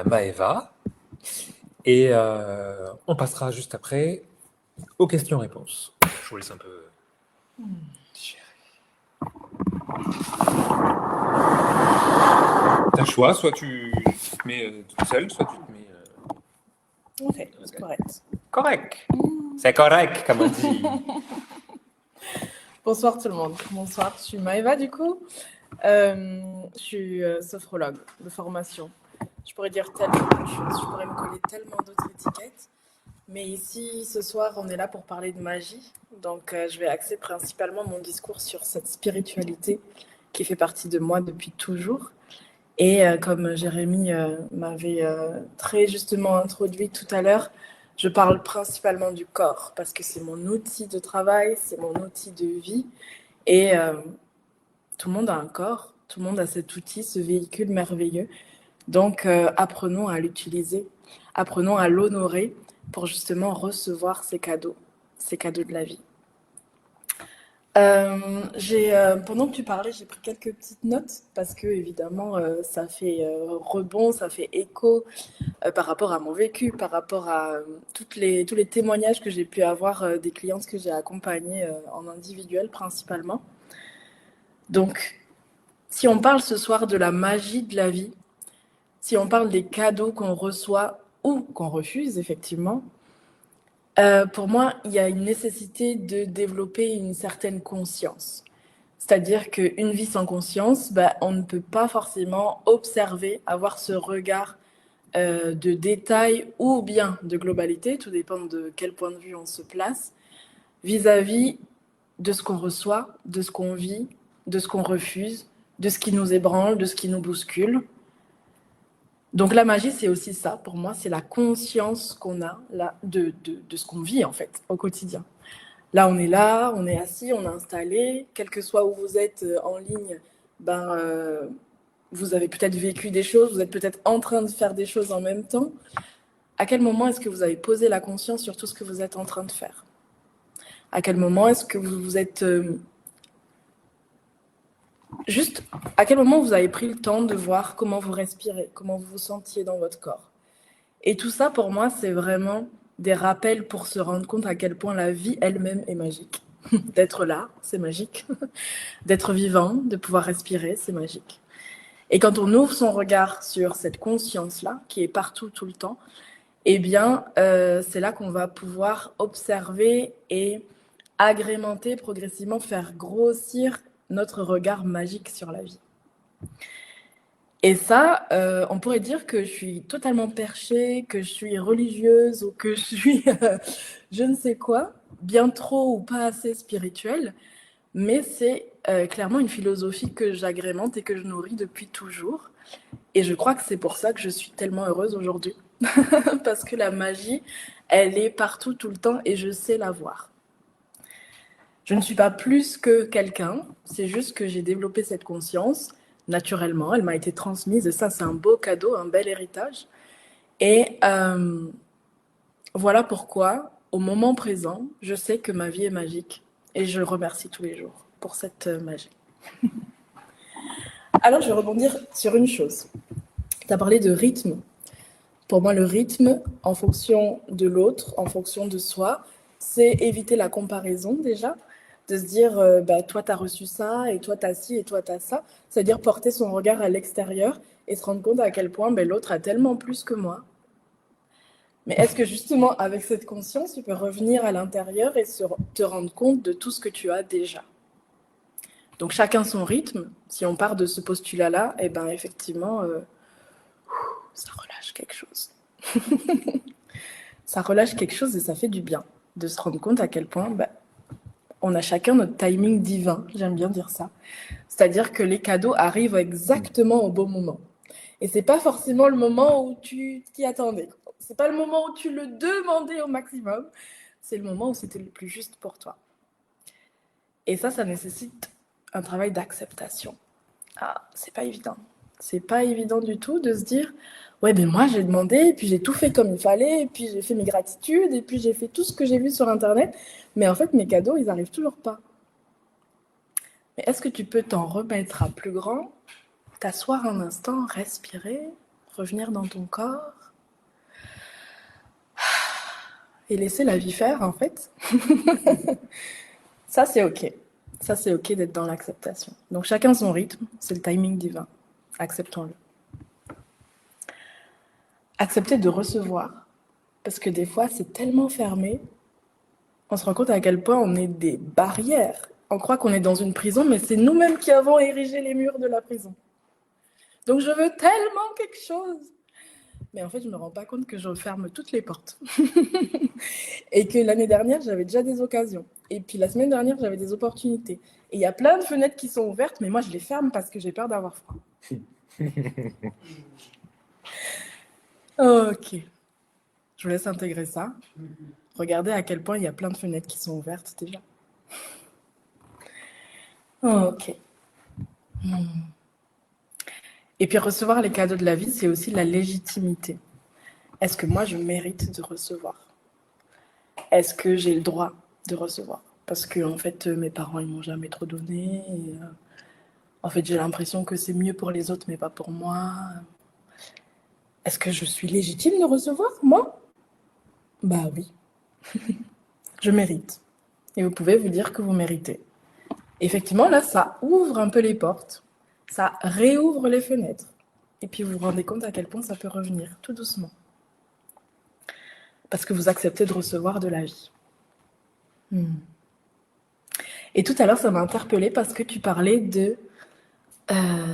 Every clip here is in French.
Maëva. Et on passera juste après aux questions-réponses. Je vous laisse un peu digérer. T'as le choix, soit tu te mets toute seule, soit tu te mets... Ok, c'est correct. Correct. C'est correct, comme on dit. Bonsoir tout le monde. Bonsoir, je suis Maëva du coup. Je suis sophrologue de formation. Je pourrais dire tellement de choses, je pourrais me coller tellement d'autres étiquettes. Mais ici, ce soir, on est là pour parler de magie. Donc, je vais axer principalement mon discours sur cette spiritualité qui fait partie de moi depuis toujours. Et comme Jérémy m'avait très justement introduit tout à l'heure, je parle principalement du corps parce que c'est mon outil de travail, c'est mon outil de vie. Et tout le monde a un corps, tout le monde a cet outil, ce véhicule merveilleux. Donc apprenons à l'utiliser, apprenons à l'honorer pour justement recevoir ces cadeaux de la vie. Pendant que tu parlais, j'ai pris quelques petites notes parce que évidemment ça fait rebond, ça fait écho par rapport à mon vécu, par rapport à tous les témoignages que j'ai pu avoir des clientes que j'ai accompagnées en individuel principalement. Donc, si on parle ce soir de la magie de la vie, si on parle des cadeaux qu'on reçoit ou qu'on refuse effectivement, pour moi, il y a une nécessité de développer une certaine conscience. C'est-à-dire qu'une vie sans conscience, on ne peut pas forcément observer, avoir ce regard de détail ou bien de globalité, tout dépend de quel point de vue on se place, vis-à-vis de ce qu'on reçoit, de ce qu'on vit, de ce qu'on refuse, de ce qui nous ébranle, de ce qui nous bouscule. Donc la magie, c'est aussi ça, pour moi, c'est la conscience qu'on a là, de ce qu'on vit en fait au quotidien. Là, on est assis, on est installé, quel que soit où vous êtes en ligne, vous avez peut-être vécu des choses, vous êtes peut-être en train de faire des choses en même temps. À quel moment est-ce que vous avez posé la conscience sur tout ce que vous êtes en train de faire? À quel moment est-ce que vous vous êtes... juste, à quel moment vous avez pris le temps de voir comment vous respirez, comment vous vous sentiez dans votre corps? Et tout ça, pour moi, c'est vraiment des rappels pour se rendre compte à quel point la vie elle-même est magique. D'être là, c'est magique. D'être vivant, de pouvoir respirer, c'est magique. Et quand on ouvre son regard sur cette conscience-là, qui est partout, tout le temps, eh bien, c'est là qu'on va pouvoir observer et agrémenter progressivement, faire grossir notre regard magique sur la vie. Et ça, on pourrait dire que je suis totalement perchée, que je suis religieuse ou que je suis je ne sais quoi, bien trop ou pas assez spirituelle, mais c'est clairement une philosophie que j'agrémente et que je nourris depuis toujours. Et je crois que c'est pour ça que je suis tellement heureuse aujourd'hui. Parce que la magie, elle est partout, tout le temps, et je sais la voir. Je ne suis pas plus que quelqu'un, c'est juste que j'ai développé cette conscience naturellement, elle m'a été transmise, et ça c'est un beau cadeau, un bel héritage. Et voilà pourquoi, au moment présent, je sais que ma vie est magique, et je remercie tous les jours pour cette magie. Alors je vais rebondir sur une chose. Tu as parlé de rythme. Pour moi, le rythme, en fonction de l'autre, en fonction de soi, c'est éviter la comparaison déjà, de se dire, toi, tu as reçu ça, et toi, tu as ci, et toi, tu as ça. C'est-à-dire porter son regard à l'extérieur et se rendre compte à quel point l'autre a tellement plus que moi. Mais est-ce que justement, avec cette conscience, tu peux revenir à l'intérieur et te rendre compte de tout ce que tu as déjà? Donc chacun son rythme. Si on part de ce postulat-là, effectivement, ça relâche quelque chose. Ça relâche quelque chose et ça fait du bien de se rendre compte à quel point on a chacun notre timing divin, j'aime bien dire ça. C'est-à-dire que les cadeaux arrivent exactement au bon moment. Et c'est pas forcément le moment où tu t'y attendais. C'est pas le moment où tu le demandais au maximum. C'est le moment où c'était le plus juste pour toi. Et ça nécessite un travail d'acceptation. Ah, c'est pas évident. C'est pas évident du tout de se dire ouais, moi j'ai demandé, et puis j'ai tout fait comme il fallait, et puis j'ai fait mes gratitudes, et puis j'ai fait tout ce que j'ai vu sur internet, mais en fait mes cadeaux ils arrivent toujours pas. Mais est-ce que tu peux t'en remettre à plus grand, t'asseoir un instant, respirer, revenir dans ton corps et laisser la vie faire, en fait. Ça, c'est OK. Ça, c'est OK d'être dans l'acceptation. Donc, chacun son rythme, c'est le timing divin. Acceptons-le. Accepter de recevoir, parce que des fois, c'est tellement fermé, on se rend compte à quel point on est des barrières. On croit qu'on est dans une prison, mais c'est nous-mêmes qui avons érigé les murs de la prison. Donc, je veux tellement quelque chose. Mais en fait, je ne me rends pas compte que je ferme toutes les portes. Et que l'année dernière, j'avais déjà des occasions. Et puis la semaine dernière, j'avais des opportunités. Et il y a plein de fenêtres qui sont ouvertes, mais moi, je les ferme parce que j'ai peur d'avoir froid. Ok. Je vous laisse intégrer ça. Regardez à quel point il y a plein de fenêtres qui sont ouvertes déjà. Ok. Et puis recevoir les cadeaux de la vie, c'est aussi la légitimité. Est-ce que moi, je mérite de recevoir? Est-ce que j'ai le droit de recevoir? Parce que en fait, mes parents, ils m'ont jamais trop donné. Et, en fait, j'ai l'impression que c'est mieux pour les autres, mais pas pour moi. Est-ce que je suis légitime de recevoir, moi? Bah oui. Je mérite. Et vous pouvez vous dire que vous méritez. Effectivement, là, ça ouvre un peu les portes. Ça réouvre les fenêtres. Et puis vous vous rendez compte à quel point ça peut revenir, tout doucement. Parce que vous acceptez de recevoir de la vie. Et tout à l'heure, ça m'a interpellée parce que tu parlais de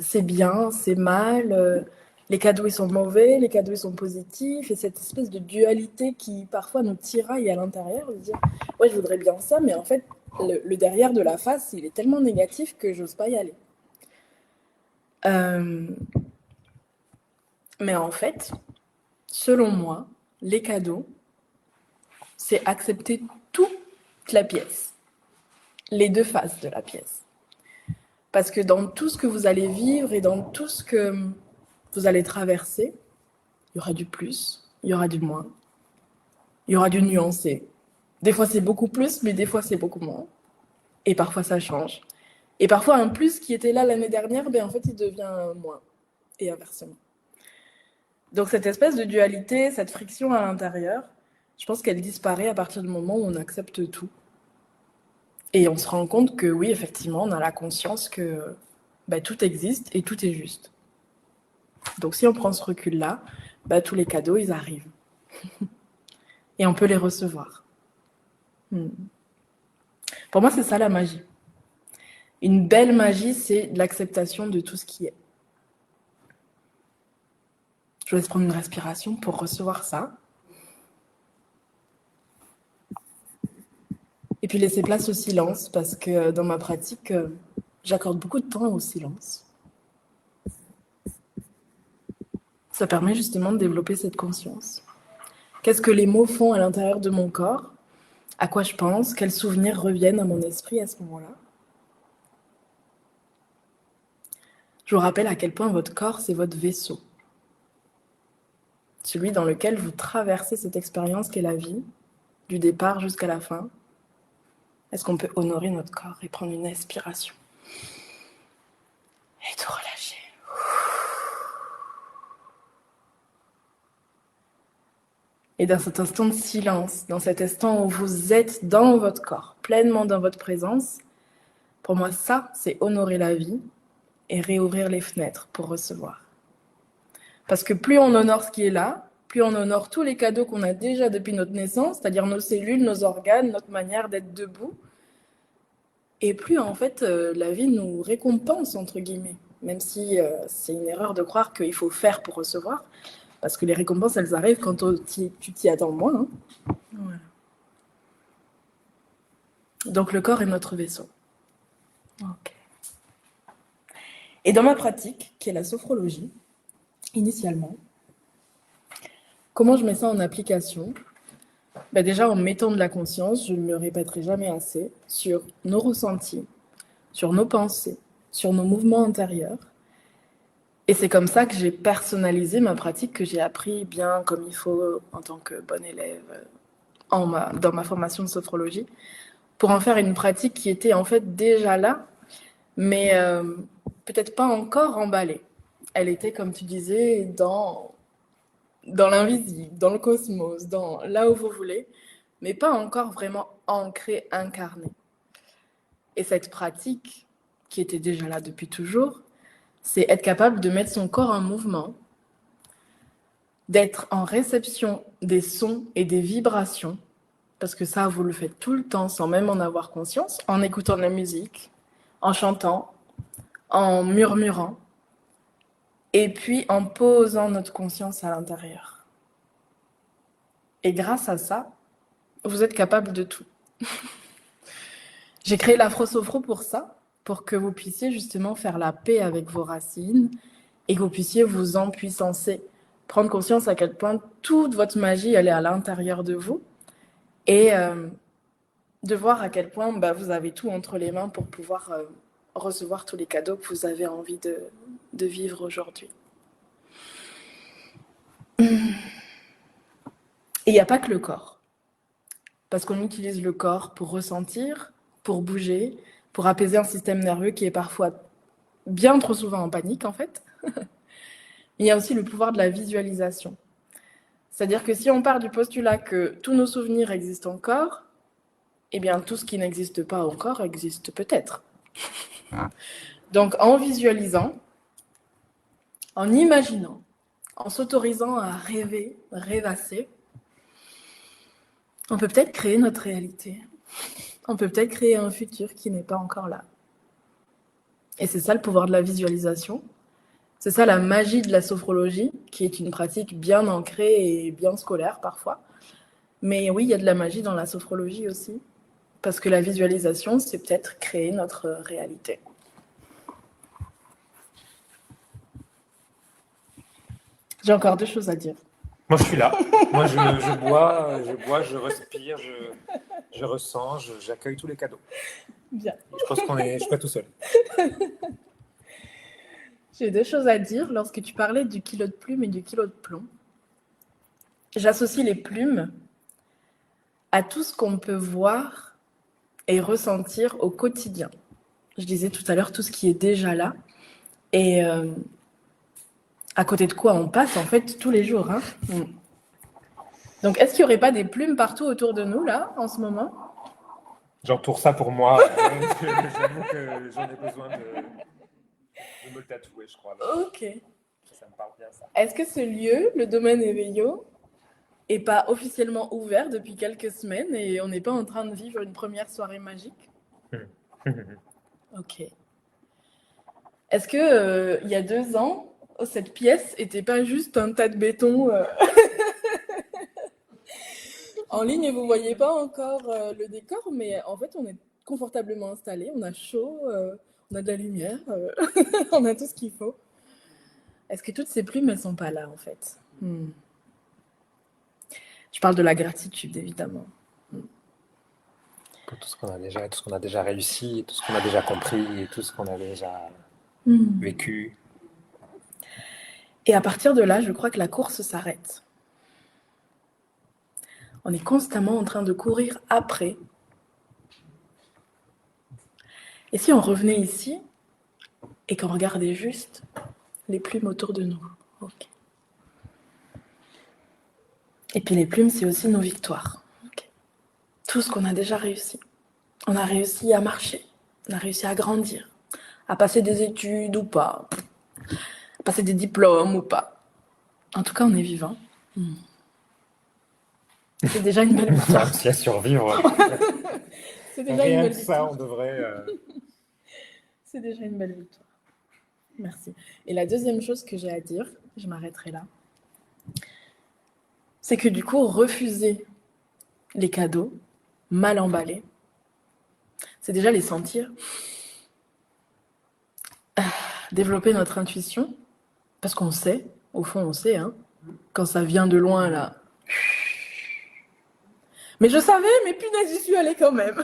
c'est bien, c'est mal, les cadeaux ils sont mauvais, les cadeaux ils sont positifs, et cette espèce de dualité qui parfois nous tiraille à l'intérieur, de dire ouais, je voudrais bien ça, mais en fait, le derrière de la face, il est tellement négatif que j'ose pas y aller. Mais en fait, selon moi, les cadeaux, c'est accepter toute la pièce, les deux faces de la pièce. Parce que dans tout ce que vous allez vivre et dans tout ce que vous allez traverser, il y aura du plus, il y aura du moins, il y aura du nuancé. Des fois, c'est beaucoup plus, mais des fois, c'est beaucoup moins. Et parfois, ça change. Et parfois, un plus qui était là l'année dernière, ben, en fait, il devient un moins. Et inversement. Donc, cette espèce de dualité, cette friction à l'intérieur, je pense qu'elle disparaît à partir du moment où on accepte tout. Et on se rend compte que oui, effectivement, on a la conscience que bah, tout existe et tout est juste. Donc si on prend ce recul-là, bah, tous les cadeaux, ils arrivent. Et on peut les recevoir. Pour moi, c'est ça la magie. Une belle magie, c'est l'acceptation de tout ce qui est. Je vous laisse prendre une respiration pour recevoir ça. Et puis laisser place au silence, parce que dans ma pratique, j'accorde beaucoup de temps au silence. Ça permet justement de développer cette conscience. Qu'est-ce que les mots font à l'intérieur de mon corps? À quoi je pense? Quels souvenirs reviennent à mon esprit à ce moment-là? Je vous rappelle à quel point votre corps, c'est votre vaisseau. Celui dans lequel vous traversez cette expérience qu'est la vie, du départ jusqu'à la fin. Est-ce qu'on peut honorer notre corps et prendre une inspiration? Et tout relâcher. Et dans cet instant de silence, dans cet instant où vous êtes dans votre corps, pleinement dans votre présence, pour moi, ça, c'est honorer la vie et réouvrir les fenêtres pour recevoir. Parce que plus on honore ce qui est là, plus on honore tous les cadeaux qu'on a déjà depuis notre naissance, c'est-à-dire nos cellules, nos organes, notre manière d'être debout, et plus en fait la vie nous récompense, entre guillemets, même si c'est une erreur de croire qu'il faut faire pour recevoir, parce que les récompenses, elles arrivent quand tu t'y attends moins. Hein. Voilà. Donc le corps est notre vaisseau. Okay. Et dans ma pratique, qui est la sophrologie, initialement, comment je mets ça en application? Déjà en mettant de la conscience, je ne le répéterai jamais assez, sur nos ressentis, sur nos pensées, sur nos mouvements intérieurs. Et c'est comme ça que j'ai personnalisé ma pratique, que j'ai appris bien comme il faut en tant que bonne élève dans ma formation de sophrologie, pour en faire une pratique qui était en fait déjà là, mais peut-être pas encore emballée. elle était, comme tu disais, dans l'invisible, dans le cosmos, dans là où vous voulez, mais pas encore vraiment ancrée, incarnée. Et cette pratique, qui était déjà là depuis toujours, c'est être capable de mettre son corps en mouvement, d'être en réception des sons et des vibrations, parce que ça, vous le faites tout le temps sans même en avoir conscience, en écoutant de la musique, en chantant, en murmurant, et puis en posant notre conscience à l'intérieur. Et grâce à ça, vous êtes capable de tout. J'ai créé l'Afro-Sophro pour ça, pour que vous puissiez justement faire la paix avec vos racines et que vous puissiez vous empuissancer, prendre conscience à quel point toute votre magie, elle est à l'intérieur de vous et de voir à quel point vous avez tout entre les mains pour pouvoir recevoir tous les cadeaux que vous avez envie de vivre aujourd'hui. Et il n'y a pas que le corps, parce qu'on utilise le corps pour ressentir, pour bouger, pour apaiser un système nerveux qui est parfois bien trop souvent en panique en fait. Il y a aussi le pouvoir de la visualisation. C'est-à-dire que si on part du postulat que tous nos souvenirs existent encore, eh bien tout ce qui n'existe pas encore existe peut-être. Donc en visualisant, en imaginant, en s'autorisant à rêver, rêvasser, on peut peut-être créer notre réalité. On peut peut-être créer un futur qui n'est pas encore là. Et c'est ça le pouvoir de la visualisation. C'est ça la magie de la sophrologie, qui est une pratique bien ancrée et bien scolaire parfois. Mais oui, il y a de la magie dans la sophrologie aussi. Parce que la visualisation, c'est peut-être créer notre réalité. J'ai encore 2 choses à dire. Moi, je suis là. Moi, je bois, je respire, je ressens, j'accueille tous les cadeaux. Bien. Je pense je suis pas tout seul. J'ai 2 choses à dire. Lorsque tu parlais du kilo de plumes et du kilo de plomb, j'associe les plumes à tout ce qu'on peut voir et ressentir au quotidien. Je disais tout à l'heure tout ce qui est déjà là et à côté de quoi on passe en fait tous les jours. Hein. Donc est-ce qu'il n'y aurait pas des plumes partout autour de nous là en ce moment? J'entoure ça pour moi. J'avoue que j'en ai besoin de me le tatouer, je crois. Là. Ok. Ça me parle bien ça. Est-ce que ce lieu, le domaine Éveillot, est pas officiellement ouvert depuis quelques semaines et on n'est pas en train de vivre une première soirée magique? Ok. Est-ce que il y a 2 ans, cette pièce était pas juste un tas de béton en ligne et vous voyez pas encore le décor, mais en fait on est confortablement installé, on a chaud, on a de la lumière, on a tout ce qu'il faut. Est-ce que toutes ces plumes elles sont pas là en fait? Je parle de la gratitude évidemment. Pour tout ce qu'on a déjà réussi, tout ce qu'on a déjà compris, et tout ce qu'on a déjà vécu. Et à partir de là, je crois que la course s'arrête. On est constamment en train de courir après. Et si on revenait ici et qu'on regardait juste les plumes autour de nous? Okay. Et puis les plumes, c'est aussi nos victoires. Okay. Tout ce qu'on a déjà réussi. On a réussi à marcher, on a réussi à grandir, à passer des études ou pas, à passer des diplômes ou pas. En tout cas, on est vivant. C'est déjà une belle victoire. On a réussi à survivre. C'est déjà Rien une belle que victoire. ça, on devrait... C'est déjà une belle victoire. Merci. Et la deuxième chose que j'ai à dire, je m'arrêterai là, c'est que du coup, refuser les cadeaux mal emballés, c'est déjà les sentir. Développer notre intuition, parce qu'on sait, au fond on sait, hein, quand ça vient de loin là. Mais je savais, mais punaise, j'y suis allée quand même.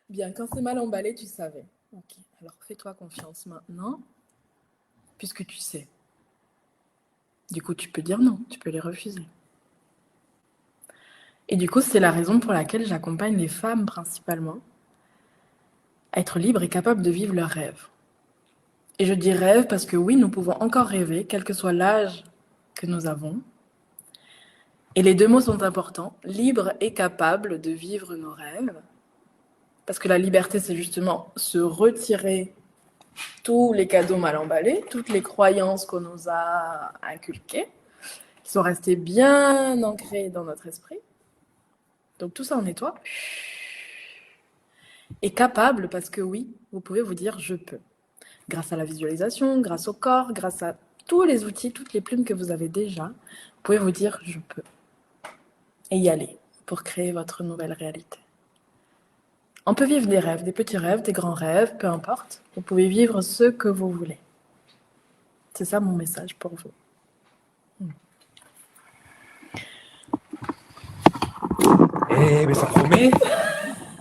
Bien, quand c'est mal emballé, tu savais. Ok, alors fais-toi confiance maintenant, puisque tu sais. Du coup, tu peux dire non, tu peux les refuser. Et du coup, c'est la raison pour laquelle j'accompagne les femmes principalement à être libres et capables de vivre leurs rêves. Et je dis rêve parce que oui, nous pouvons encore rêver, quel que soit l'âge que nous avons. Et les deux mots sont importants, libre et capable de vivre nos rêves. Parce que la liberté, c'est justement se retirer tous les cadeaux mal emballés, toutes les croyances qu'on nous a inculquées, qui sont restées bien ancrées dans notre esprit. Donc tout ça en nettoie. Et capable, parce que oui, vous pouvez vous dire je peux. Grâce à la visualisation, grâce au corps, grâce à tous les outils, toutes les plumes que vous avez déjà, vous pouvez vous dire je peux. Et y aller pour créer votre nouvelle réalité. On peut vivre des rêves, des petits rêves, des grands rêves, peu importe. Vous pouvez vivre ce que vous voulez. C'est ça mon message pour vous. Eh, mais ça promet.